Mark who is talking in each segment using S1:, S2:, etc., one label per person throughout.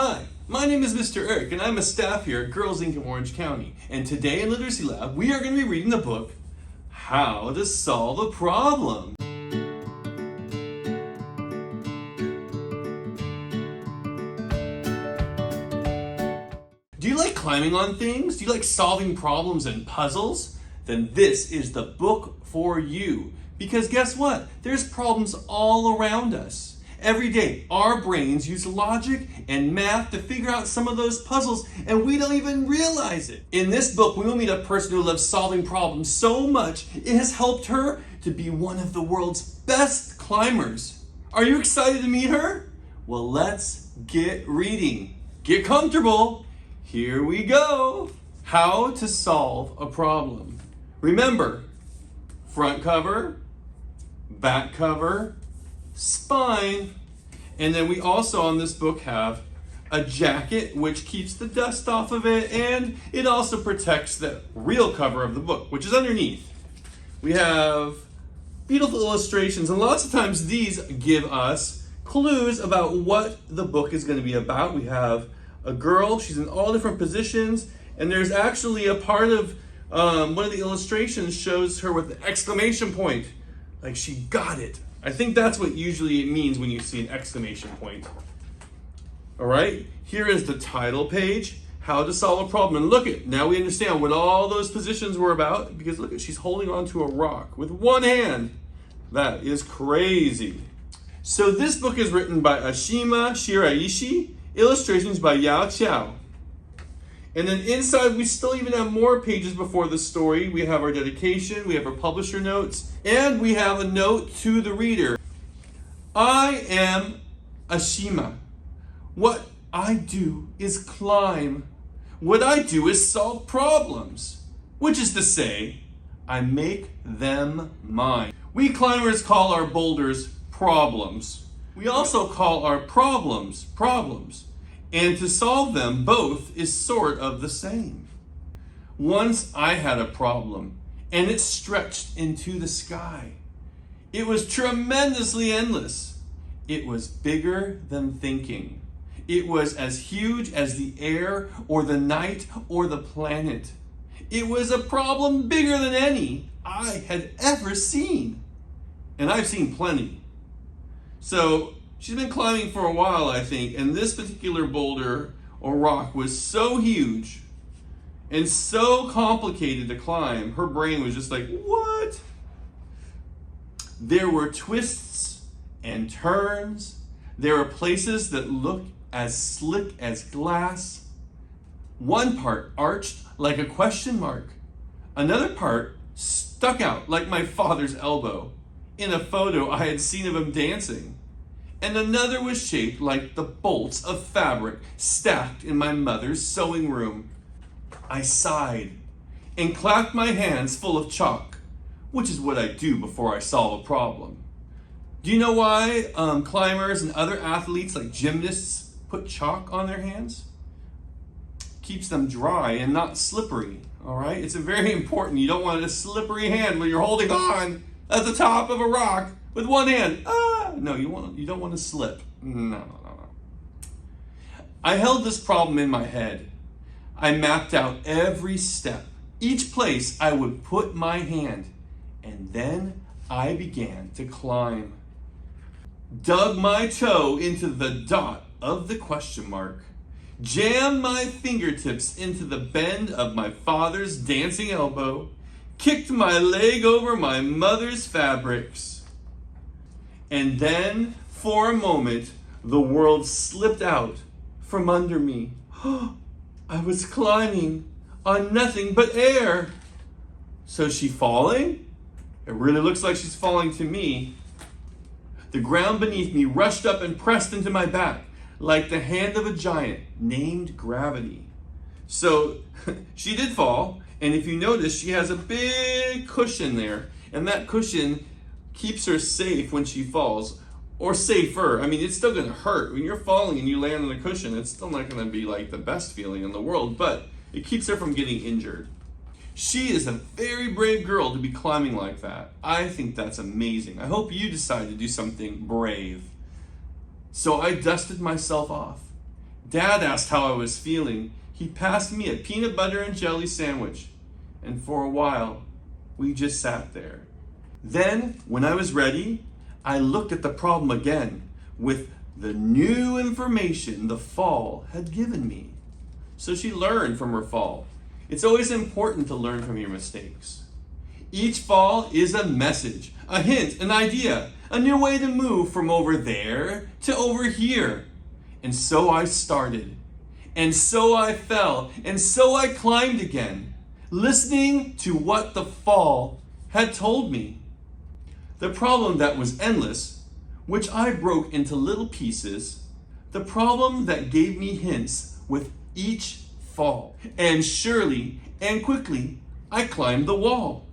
S1: Hi, my name is Mr. Eric, and I'm a staff here at Girls Inc. in Orange County. And today in Literacy Lab, we are going to be reading the book, How to Solve a Problem. Do you like climbing on things? Do you like solving problems and puzzles? Then this is the book for you. Because guess what? There's problems all around us. Every day, our brains use logic and math to figure out some of those puzzles, and we don't even realize it. In this book, we will meet a person who loves solving problems so much, it has helped her to be one of the world's best climbers. Are you excited to meet her? Well, let's get reading. Get comfortable. Here we go. How to solve a problem. Remember, front cover, back cover, spine, and then we also on this book have a jacket which keeps the dust off of it, and it also protects the real cover of the book, which is underneath. We have beautiful illustrations, and lots of times these give us clues about what the book is going to be about. We have a girl, she's in all different positions, and there's actually a part of one of the illustrations shows her with an exclamation point, like she got it. I think that's what usually it means when you see an exclamation point. All right, here is the title page, How to Solve a Problem. And look at, now we understand what all those positions were about, because look at, she's holding onto a rock with one hand. That is crazy. So this book is written by Ashima Shiraishi, illustrations by Yao Qiao. And then inside, we still even have more pages before the story. We have our dedication, we have our publisher notes, and we have a note to the reader. I am Ashima. What I do is climb. What I do is solve problems, which is to say, I make them mine. We climbers call our boulders problems. We also call our problems problems. And to solve them both is sort of the same. Once I had a problem, and it stretched into the sky. It was tremendously endless. It was bigger than thinking. It was as huge as the air or the night or the planet. It was a problem bigger than any I had ever seen. And I've seen plenty. So she's been climbing for a while, I think, and this particular boulder or rock was so huge and so complicated to climb, her brain was just like, what? There were twists and turns. There were places that looked as slick as glass. One part arched like a question mark. Another part stuck out like my father's elbow in a photo I had seen of him dancing. And another was shaped like the bolts of fabric stacked in my mother's sewing room. I sighed and clapped my hands full of chalk, which is what I do before I solve a problem. Do you know why climbers and other athletes like gymnasts put chalk on their hands? Keeps them dry and not slippery, all right? It's very important. You don't want a slippery hand when you're holding on at the top of a rock with one hand. No, you don't want to slip. No. I held this problem in my head. I mapped out every step, each place I would put my hand, and then I began to climb. Dug my toe into the dot of the question mark, jammed my fingertips into the bend of my father's dancing elbow, kicked my leg over my mother's fabrics. And then, for a moment, the world slipped out from under me. I was climbing on nothing but air. So is she falling? It really looks like she's falling to me. The ground beneath me rushed up and pressed into my back like the hand of a giant named Gravity. So she did fall, and if you notice, she has a big cushion there, and that cushion keeps her safe when she falls, or safer. I mean, it's still gonna hurt. When you're falling and you land on a cushion, it's still not gonna be like the best feeling in the world, but it keeps her from getting injured. She is a very brave girl to be climbing like that. I think that's amazing. I hope you decide to do something brave. So I dusted myself off Dad asked how I was feeling. He passed me a peanut butter and jelly sandwich. And for a while, we just sat there. Then, when I was ready, I looked at the problem again with the new information the fall had given me. So she learned from her fall. It's always important to learn from your mistakes. Each fall is a message, a hint, an idea, a new way to move from over there to over here. And so I started, and so I fell, and so I climbed again, listening to what the fall had told me. The problem that was endless, which I broke into little pieces, the problem that gave me hints with each fall. And surely and quickly, I climbed the wall.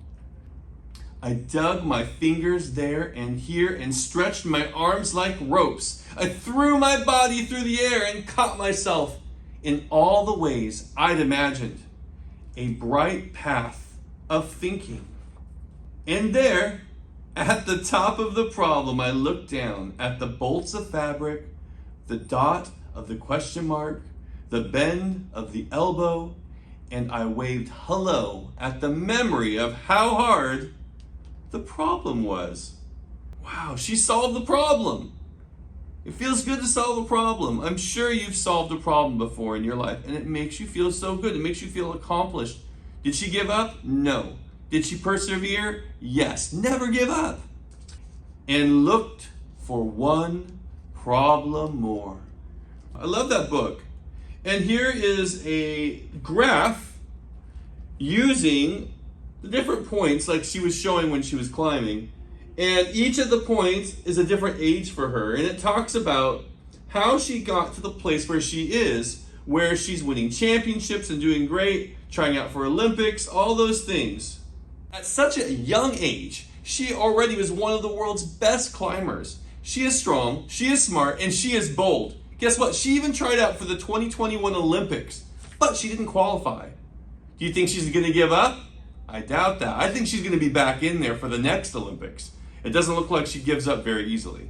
S1: I dug my fingers there and here and stretched my arms like ropes. I threw my body through the air and caught myself in all the ways I'd imagined. A bright path of thinking. And there, at the top of the problem, I looked down at the bolts of fabric, the dot of the question mark, the bend of the elbow, and I waved hello at the memory of how hard the problem was. Wow, she solved the problem. It feels good to solve a problem. I'm sure you've solved a problem before in your life, and it makes you feel so good. It makes you feel accomplished. Did she give up? No. Did she persevere? Yes. Never give up. And looked for one problem more. I love that book. And here is a graph using the different points like she was showing when she was climbing. And each of the points is a different age for her. And it talks about how she got to the place where she is, where she's winning championships and doing great, trying out for Olympics, all those things. At such a young age, she already was one of the world's best climbers. She is strong, she is smart, and she is bold. Guess what? She even tried out for the 2021 Olympics, but she didn't qualify. Do you think she's going to give up? I doubt that. I think she's going to be back in there for the next Olympics. It doesn't look like she gives up very easily.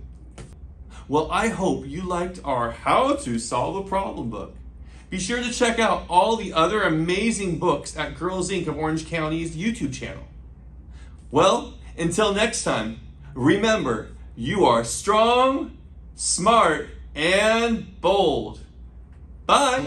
S1: Well, I hope you liked our How to Solve a Problem book. Be sure to check out all the other amazing books at Girls Inc. of Orange County's YouTube channel. Well, until next time, remember, you are strong, smart, and bold. Bye.